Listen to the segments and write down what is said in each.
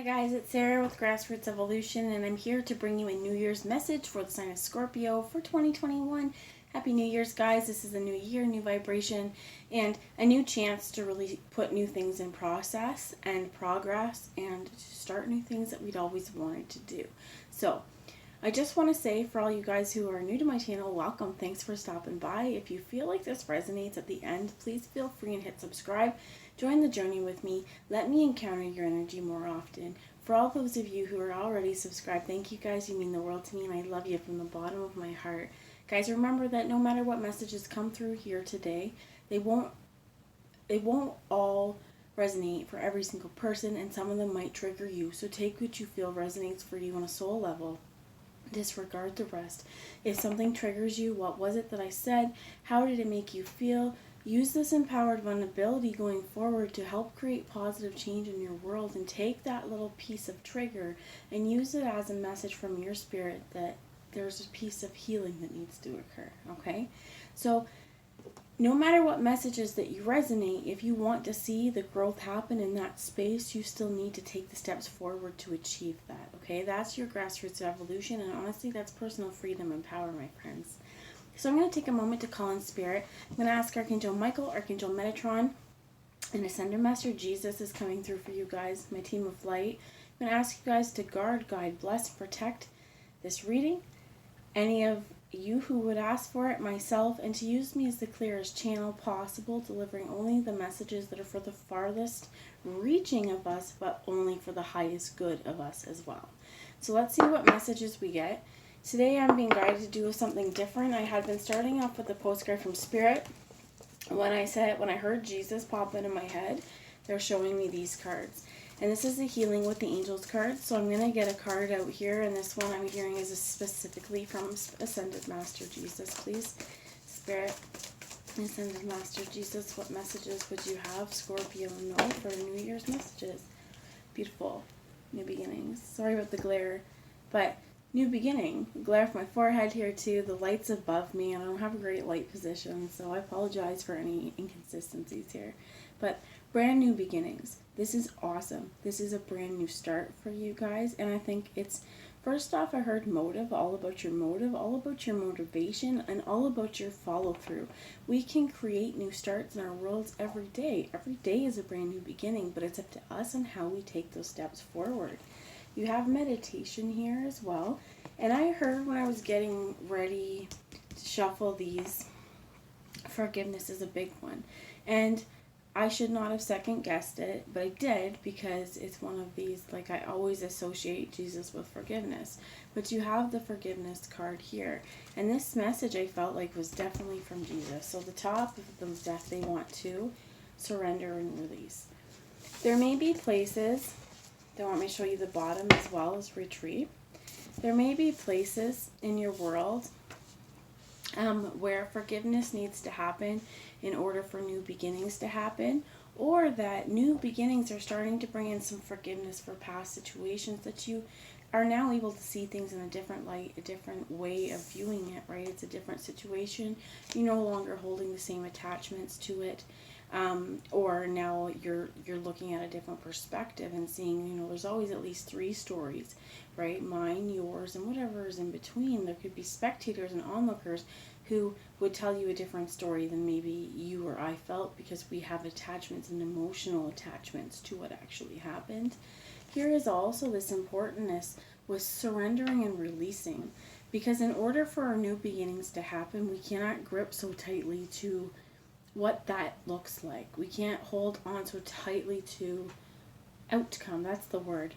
Hi guys, it's Sarah with Grassroots Evolution, and I'm here to bring you a New Year's message for the sign of Scorpio for 2021. Happy New Year's, guys. This is a new year, new vibration, and a new chance to really put new things in process and progress and to start new things that we'd always wanted to do. So, I just want to say for all you guys who are new to my channel, welcome. Thanks for stopping by. If you feel like this resonates at the end, please feel free and hit subscribe. Join the journey with me. Let me encounter your energy more often. For all those of you who are already subscribed, thank you guys. You mean the world to me, and I love you from the bottom of my heart. Guys, remember that no matter what messages come through here today, they won't all resonate for every single person, and some of them might trigger you. So take what you feel resonates for you on a soul level. Disregard the rest. If something triggers you, what was it that I said? How did it make you feel? Use this empowered vulnerability going forward to help create positive change in your world, and take that little piece of trigger and use it as a message from your spirit that there's a piece of healing that needs to occur, okay? So no matter what messages that you resonate, if you want to see the growth happen in that space, you still need to take the steps forward to achieve that, okay? That's your grassroots evolution, and honestly, that's personal freedom and power, my friends. So I'm going to take a moment to call in spirit. I'm going to ask Archangel Michael, Archangel Metatron, and Ascended Master Jesus is coming through for you guys, my team of light. I'm going to ask you guys to guard, guide, bless, and protect this reading. Any of you who would ask for it, myself, and to use me as the clearest channel possible, delivering only the messages that are for the farthest reaching of us, but only for the highest good of us as well. So let's see what messages we get. Today I'm being guided to do something different. I had been starting off with a postcard from Spirit. When I heard Jesus pop into my head, they're showing me these cards. And this is the Healing with the Angels card. So I'm going to get a card out here, and this one I'm hearing is specifically from Ascended Master Jesus, please. Spirit, Ascended Master Jesus, what messages would you have, Scorpio, know for New Year's messages? Beautiful. New beginnings. Sorry about the glare, but new beginning. Glare from my forehead here too. The light's above me, and I don't have a great light position, so I apologize for any inconsistencies here. But brand new beginnings. This is awesome. This is a brand new start for you guys, and I think it's, first off, I heard motive, all about your motive, all about your motivation, and all about your follow through. We can create new starts in our worlds every day. Every day is a brand new beginning, but it's up to us and how we take those steps forward. You have meditation here as well, and I heard when I was getting ready to shuffle these, forgiveness is a big one, and I should not have second guessed it, but I did, because it's one of these, like, I always associate Jesus with forgiveness. But you have the forgiveness card here, and this message I felt like was definitely from Jesus. So the top of the deck, they want to surrender and release. There may be places, they want me to show you the bottom as well as retreat. There may be places in your world where forgiveness needs to happen in order for new beginnings to happen, or that new beginnings are starting to bring in some forgiveness for past situations, that you are now able to see things in a different light, a different way of viewing it, right? It's a different situation. You're no longer holding the same attachments to it, or now you're looking at a different perspective and seeing, there's always at least three stories, right? Mine, yours, and whatever is in between. There could be spectators and onlookers who would tell you a different story than maybe you or I felt, because we have attachments and emotional attachments to what actually happened. Here is also this importantness with surrendering and releasing, because in order for our new beginnings to happen, we cannot grip so tightly to what that looks like. We can't hold on so tightly to outcome. That's the word.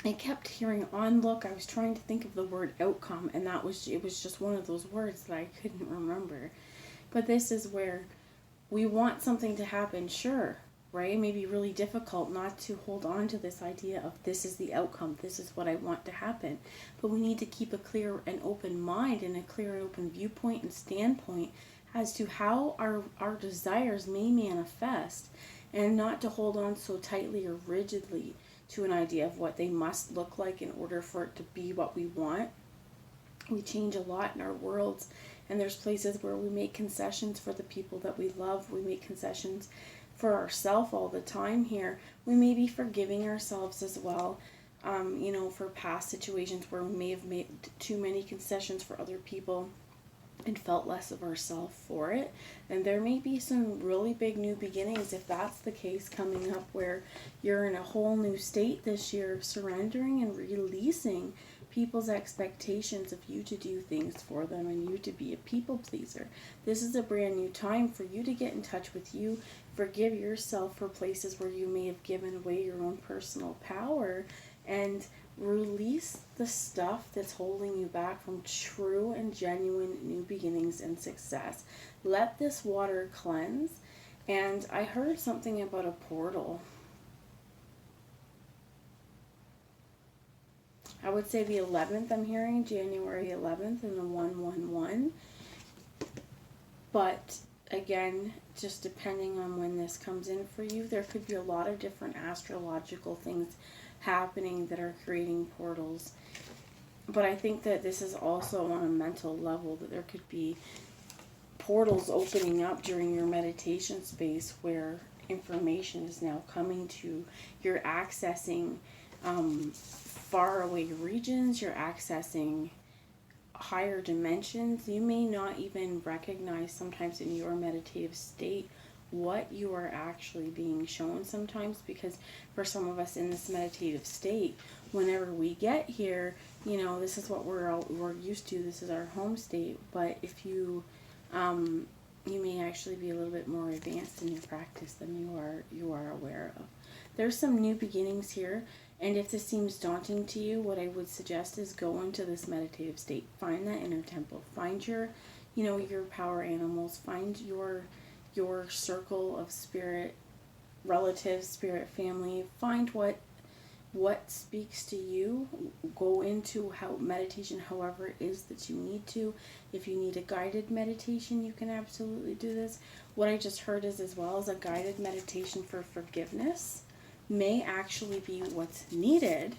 I kept hearing onlook. I was trying to think of the word outcome, and it was just one of those words that I couldn't remember. But this is where we want something to happen, sure, right? It may be really difficult not to hold on to this idea of this is the outcome, this is what I want to happen. But we need to keep a clear and open mind and a clear and open viewpoint and standpoint as to how our desires may manifest, and not to hold on so tightly or rigidly to an idea of what they must look like in order for it to be what we want. We change a lot in our worlds, and there's places where we make concessions for the people that we love. We make concessions for ourselves all the time here. We may be forgiving ourselves as well, for past situations where we may have made too many concessions for other people and felt less of ourselves for it. And there may be some really big new beginnings, if that's the case, coming up, where you're in a whole new state this year of surrendering and releasing people's expectations of you to do things for them and you to be a people pleaser. This is a brand new time for you to get in touch with you, forgive yourself for places where you may have given away your own personal power, and release the stuff that's holding you back from true and genuine new beginnings and success. Let this water cleanse. And I heard something about a portal. I would say the 11th, I'm hearing January 11th, and the 111. But again, just depending on when this comes in for you, there could be a lot of different astrological things happening that are creating portals. But I think that this is also on a mental level, that there could be portals opening up during your meditation space where information is now coming to. You're accessing far away regions, you're accessing higher dimensions. You may not even recognize sometimes in your meditative state what you are actually being shown sometimes, because for some of us in this meditative state, whenever we get here, this is what we're used to, this is our home state. But if you you may actually be a little bit more advanced in your practice than you are aware of. There's some new beginnings here, and if this seems daunting to you, what I would suggest is go into this meditative state. Find that inner temple. Find your power animals. Find your circle of spirit relatives, spirit family. Find what speaks to you. Go into meditation however it is that you need to. If you need a guided meditation, you can absolutely do this. What I just heard is, as well as a guided meditation for forgiveness, may actually be what's needed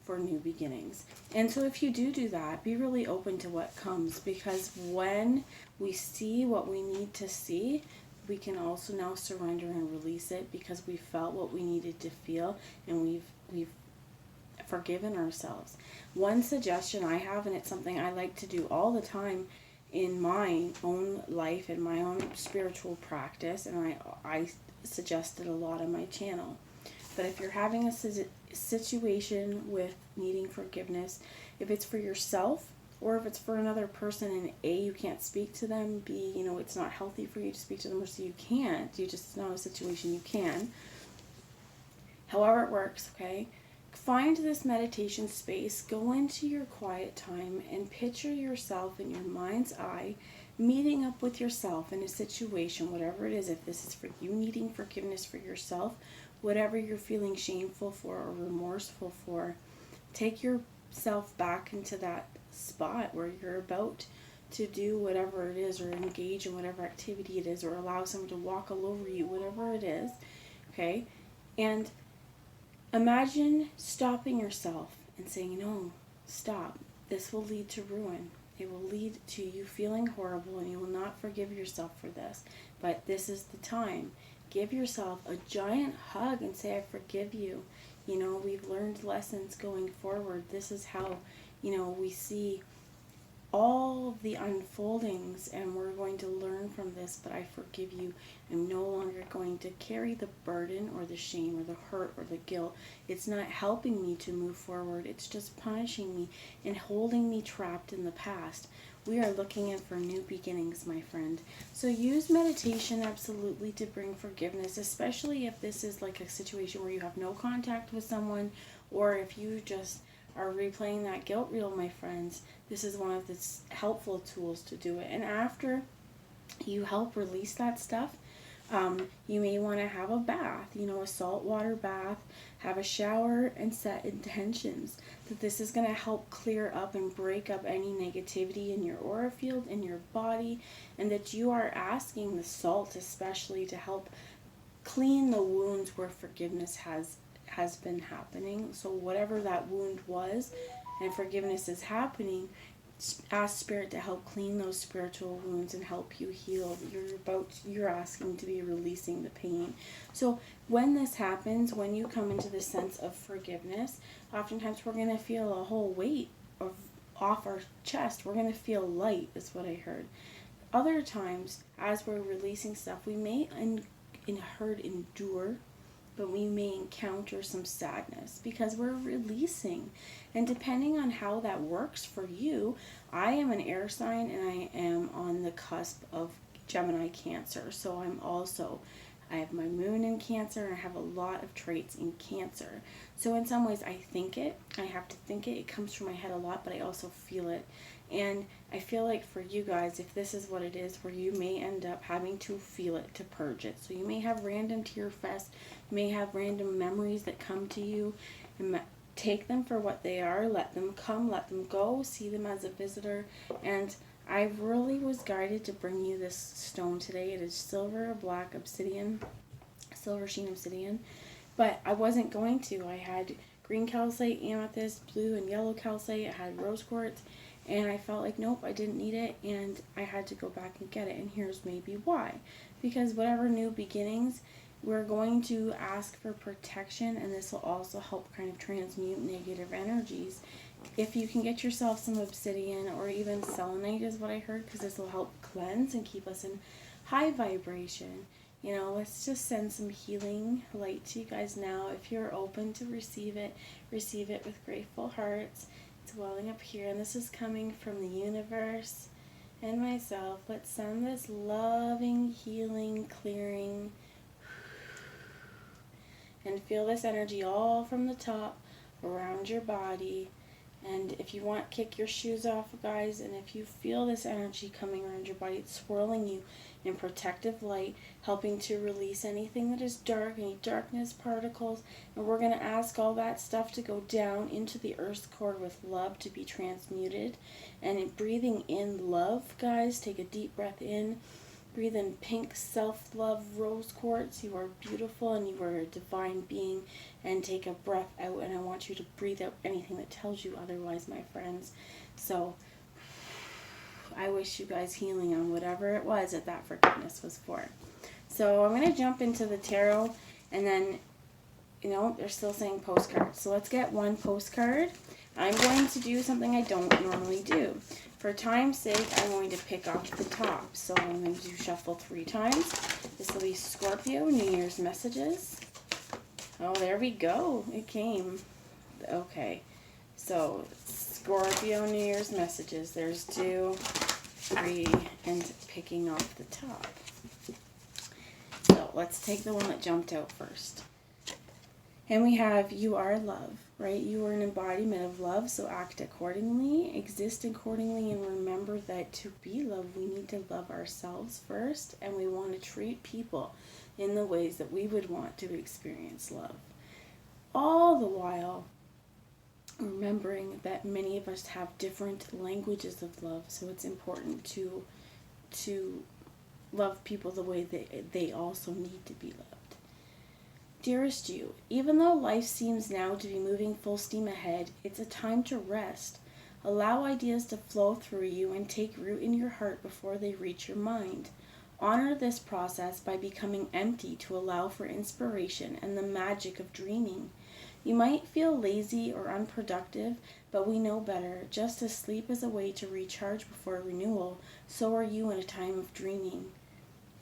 for new beginnings. And so if you do that, be really open to what comes, because when we see what we need to see, we can also now surrender and release it, because we felt what we needed to feel, and we've forgiven ourselves. One suggestion I have, and it's something I like to do all the time in my own life, in my own spiritual practice, and I suggest it a lot on my channel. But if you're having a situation with needing forgiveness, if it's for yourself or if it's for another person, and A, you can't speak to them, B, it's not healthy for you to speak to them, or C, you can't, it's not a situation you can. However it works, okay? Find this meditation space, go into your quiet time, and picture yourself in your mind's eye meeting up with yourself in a situation, whatever it is. If this is for you needing forgiveness for yourself, whatever you're feeling shameful for or remorseful for, take yourself back into that spot where you're about to do whatever it is, or engage in whatever activity it is, or allow someone to walk all over you, whatever it is, okay? And imagine stopping yourself and saying, no, stop. This will lead to ruin. It will lead to you feeling horrible, and you will not forgive yourself for this. But this is the time. Give yourself a giant hug and say, I forgive you. We've learned lessons going forward. This is how, we see all of the unfoldings, and we're going to learn from this, but I forgive you. I'm no longer going to carry the burden or the shame or the hurt or the guilt. It's not helping me to move forward. It's just punishing me and holding me trapped in the past. We are looking at for new beginnings, my friend. So use meditation absolutely to bring forgiveness, especially if this is like a situation where you have no contact with someone, or if you just are replaying that guilt reel, my friends. This is one of the helpful tools to do it. And after you help release that stuff, you may want to have a bath, a saltwater bath, have a shower, and set intentions that this is going to help clear up and break up any negativity in your aura field, in your body, and that you are asking the salt especially to help clean the wounds where forgiveness has been happening. So whatever that wound was and forgiveness is happening, ask Spirit to help clean those spiritual wounds and help you heal. You're asking to be releasing the pain. So when this happens, when you come into the sense of forgiveness, oftentimes we're going to feel a whole weight off our chest. We're going to feel light, is what I heard. Other times, as we're releasing stuff, we may endure, but we may encounter some sadness because we're releasing. And depending on how that works for you, I am an air sign and I am on the cusp of Gemini Cancer. So I have my moon in Cancer and I have a lot of traits in Cancer. So in some ways I have to think it. It comes from my head a lot, but I also feel it. And I feel like for you guys, if this is what it is, where you may end up having to feel it to purge it. So you may have random tear fest, you may have random memories that come to you, and take them for what they are, let them come, let them go, see them as a visitor. And I really was guided to bring you this stone today. It is silver, black obsidian, silver sheen obsidian. But I wasn't going to. I had green calcite, amethyst, blue and yellow calcite. I had rose quartz. And I felt like, nope, I didn't need it. And I had to go back and get it. And here's maybe why. Because whatever new beginnings, we're going to ask for protection. And this will also help kind of transmute negative energies. If you can get yourself some obsidian or even selenite is what I heard, because this will help cleanse and keep us in high vibration. Let's just send some healing light to you guys now. If you're open to receive it with grateful hearts. It's welling up here, and this is coming from the universe and myself. Let's send this loving, healing, clearing, and feel this energy all from the top around your body. And if you want, kick your shoes off, guys, and if you feel this energy coming around your body, it's swirling you in protective light, helping to release anything that is dark, any darkness particles, and we're going to ask all that stuff to go down into the earth's core with love to be transmuted. And breathing in love, guys, take a deep breath in. Breathe in pink self-love rose quartz. You are beautiful and you are a divine being. And take a breath out, and I want you to breathe out anything that tells you otherwise, my friends. So I wish you guys healing on whatever it was that forgiveness was for. So I'm going to jump into the tarot, and then, they're still saying postcards. So let's get one postcard. I'm going to do something I don't normally do. For time's sake, I'm going to pick off the top. So I'm going to shuffle 3 times. This will be Scorpio, New Year's messages. Oh, there we go. It came. Okay. So, Scorpio, New Year's messages. There's 2, 3, and picking off the top. So, let's take the one that jumped out first. And we have, you are love, right? You are an embodiment of love, so act accordingly, exist accordingly, and remember that to be loved, we need to love ourselves first, and we want to treat people in the ways that we would want to experience love. All the while remembering that many of us have different languages of love, so it's important to love people the way they also need to be loved. Dearest you, even though life seems now to be moving full steam ahead, it's a time to rest. Allow ideas to flow through you and take root in your heart before they reach your mind. Honor this process by becoming empty to allow for inspiration and the magic of dreaming. You might feel lazy or unproductive, but we know better. Just as sleep is a way to recharge before renewal, so are you in a time of dreaming,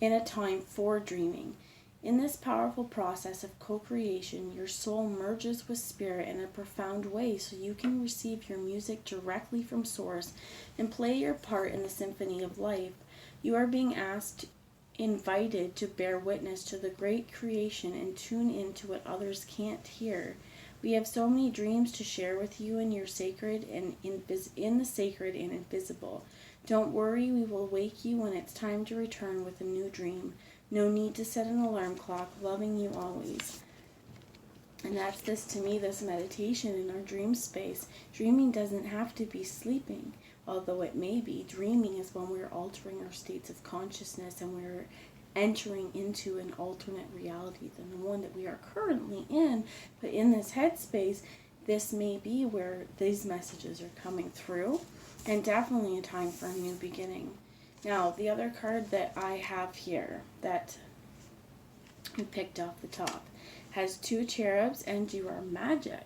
in a time for dreaming. In this powerful process of co-creation, your soul merges with spirit in a profound way so you can receive your music directly from source and play your part in the symphony of life. You are being invited to bear witness to the great creation and tune into what others can't hear. We have so many dreams to share with you in your sacred and in the sacred and invisible. Don't worry, we will wake you when it's time to return with a new dream. No need to set an alarm clock, loving you always. And that's this meditation in our dream space. Dreaming doesn't have to be sleeping, although it may be. Dreaming is when we're altering our states of consciousness and we're entering into an alternate reality than the one that we are currently in. But in this headspace, this may be where these messages are coming through. and definitely a time for a new beginning. Now, the other card that I have here that we picked off the top has 2 cherubs, and you are magic.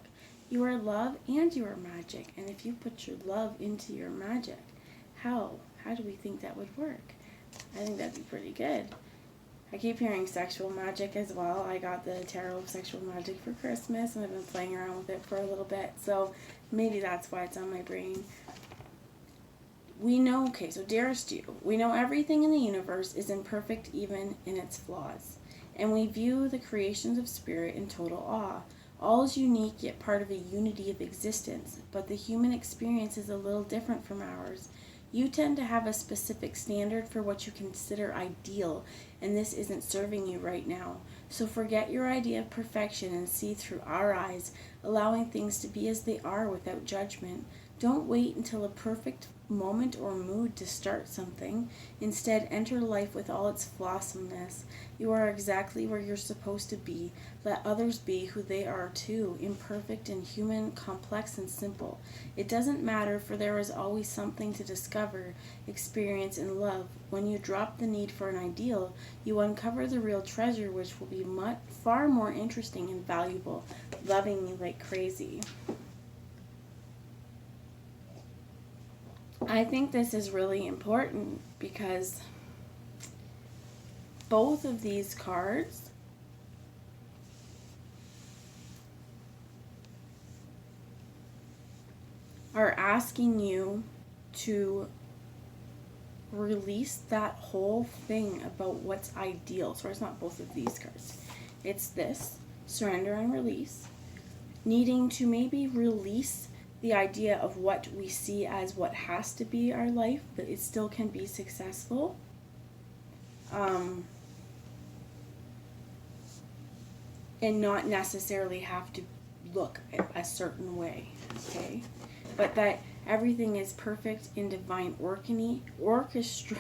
You are love and you are magic. And if you put your love into your magic, how do we think that would work? I think that'd be pretty good. I keep hearing sexual magic as well. I got the Tarot of Sexual Magic for Christmas, and I've been playing around with it for a little bit, so maybe that's why it's on my brain. We know, okay, so dearest you, we know everything in the universe is imperfect even in its flaws, and we view the creations of spirit in total awe. All is unique, yet part of a unity of existence, but the human experience is a little different from ours. You tend to have a specific standard for what you consider ideal, and this isn't serving you right now. So forget your idea of perfection and see through our eyes, allowing things to be as they are without judgment. Don't wait until a perfect moment or mood to start something. Instead, enter life with all its flawsomeness. You are exactly where you're supposed to be. Let others be who they are too, imperfect and human, complex and simple. It doesn't matter, for there is always something to discover, experience, and love. When you drop the need for an ideal, you uncover the real treasure, which will be far more interesting and valuable, loving you like crazy. I think this is really important because both of these cards are asking you to release that whole thing about what's ideal. So it's not both of these cards. It's this, surrender and release. Needing to maybe release the idea of what we see as what has to be our life, but it still can be successful. And not necessarily have to look a certain way, okay? But that everything is perfect in divine orchestra,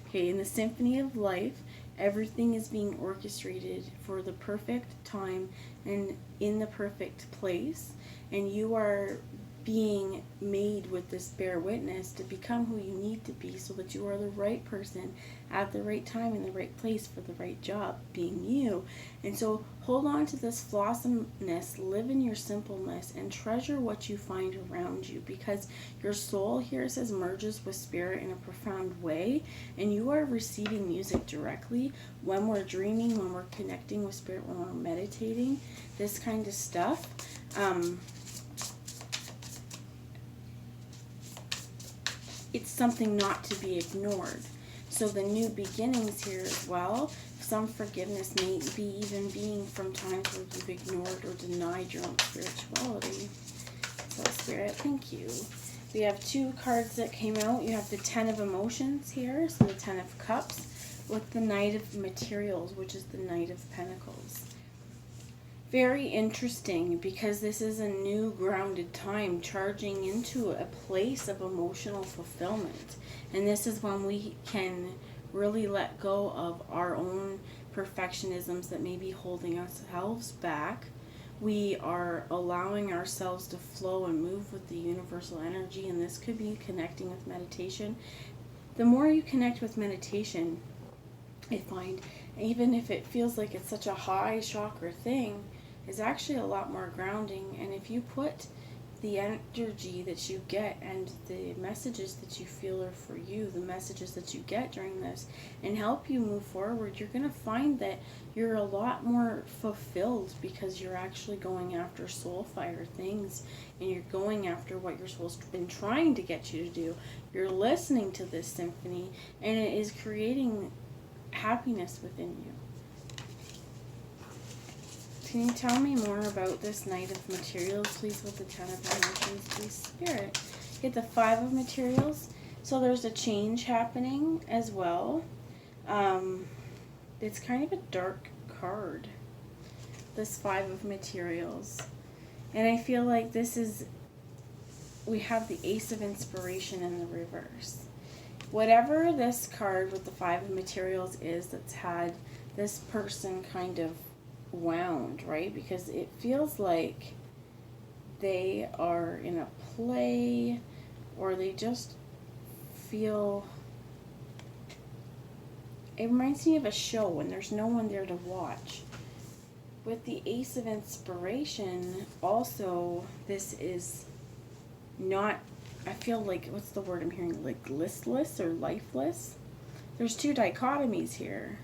okay, in the symphony of life, everything is being orchestrated for the perfect time and in the perfect place, and you are being made with this bear witness to become who you need to be so that you are the right person at the right time in the right place for the right job, being you. And so hold on to this flawsomeness, live in your simpleness, and treasure what you find around you, because your soul here says merges with spirit in a profound way, and you are receiving music directly when we're dreaming, when we're connecting with spirit, when we're meditating, this kind of stuff. It's something not to be ignored. So the new beginnings here as well, some forgiveness may be even being from times where you've ignored or denied your own spirituality. So Spirit, thank you. We have 2 cards that came out. You have the 10 of Emotions here, so the 10 of Cups, with the Knight of Materials, which is the Knight of Pentacles. Very interesting, because this is a new grounded time, charging into a place of emotional fulfillment. And this is when we can really let go of our own perfectionisms that may be holding ourselves back. We are allowing ourselves to flow and move with the universal energy, and this could be connecting with meditation. The more you connect with meditation, I find, even if it feels like it's such a high chakra thing, is actually a lot more grounding. And if you put the energy that you get and the messages that you feel are for you, the messages that you get during this, and help you move forward, you're going to find that you're a lot more fulfilled, because you're actually going after soul fire things, and you're going after what your soul's been trying to get you to do. You're listening to this symphony, and it is creating happiness within you. Can you tell me more about this Knight of Materials, please, with the 10 of Emotions, please, Spirit? Get the 5 of Materials. So there's a change happening as well. It's kind of a dark card, this 5 of Materials. And I feel like this is, we have the Ace of Inspiration in the reverse. Whatever this card with the 5 of Materials is that's had this person kind of wound, right? Because it feels like they are in a play, or they just feel, it reminds me of a show when there's no one there to watch. With the Ace of Inspiration, also, this is not, I feel like, what's the word I'm hearing, like listless or lifeless? There's two dichotomies here.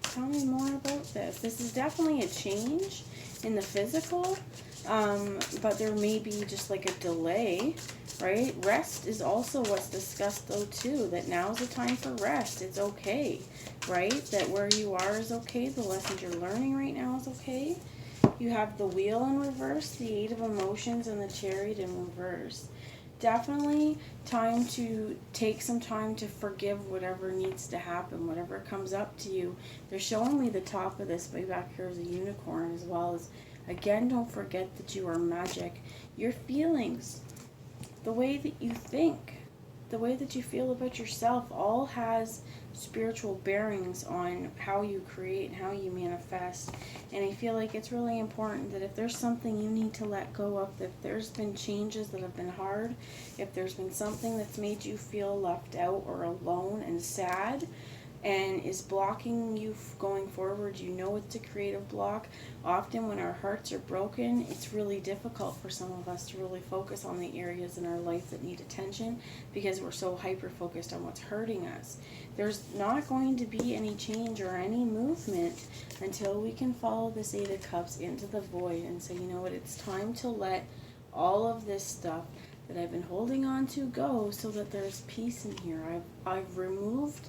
Tell me more about this. This is definitely a change in the physical, but there may be just like a delay, right? Rest is also what's discussed though too, that now's the time for rest. It's okay, right? That where you are is okay. The lessons you're learning right now is okay. You have the Wheel in reverse, the Eight of Emotions, and the Chariot in reverse. Definitely time to take some time to forgive whatever needs to happen, whatever comes up to you. They're showing me the top of this way back here is a unicorn, as well as, again, don't forget that you are magic. Your feelings, the way that you think, the way that you feel about yourself, all has spiritual bearings on how you create and how you manifest. And I feel like it's really important that if there's something you need to let go of, if there's been changes that have been hard, if there's been something that's made you feel left out or alone and sad and is blocking you going forward, you know it's a creative block. Often when our hearts are broken, it's really difficult for some of us to really focus on the areas in our life that need attention because we're so hyper-focused on what's hurting us. There's not going to be any change or any movement until we can follow this Eight of Cups into the void and say, you know what, it's time to let all of this stuff that I've been holding on to go so that there's peace in here. I've removed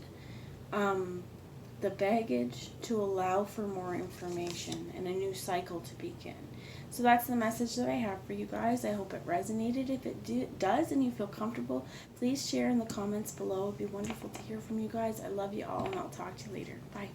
the baggage to allow for more information and a new cycle to begin. So that's the message that I have for you guys. I hope it resonated. If it does and you feel comfortable, please share in the comments below. It'd be wonderful to hear from you guys. I love you all, and I'll talk to you later. Bye.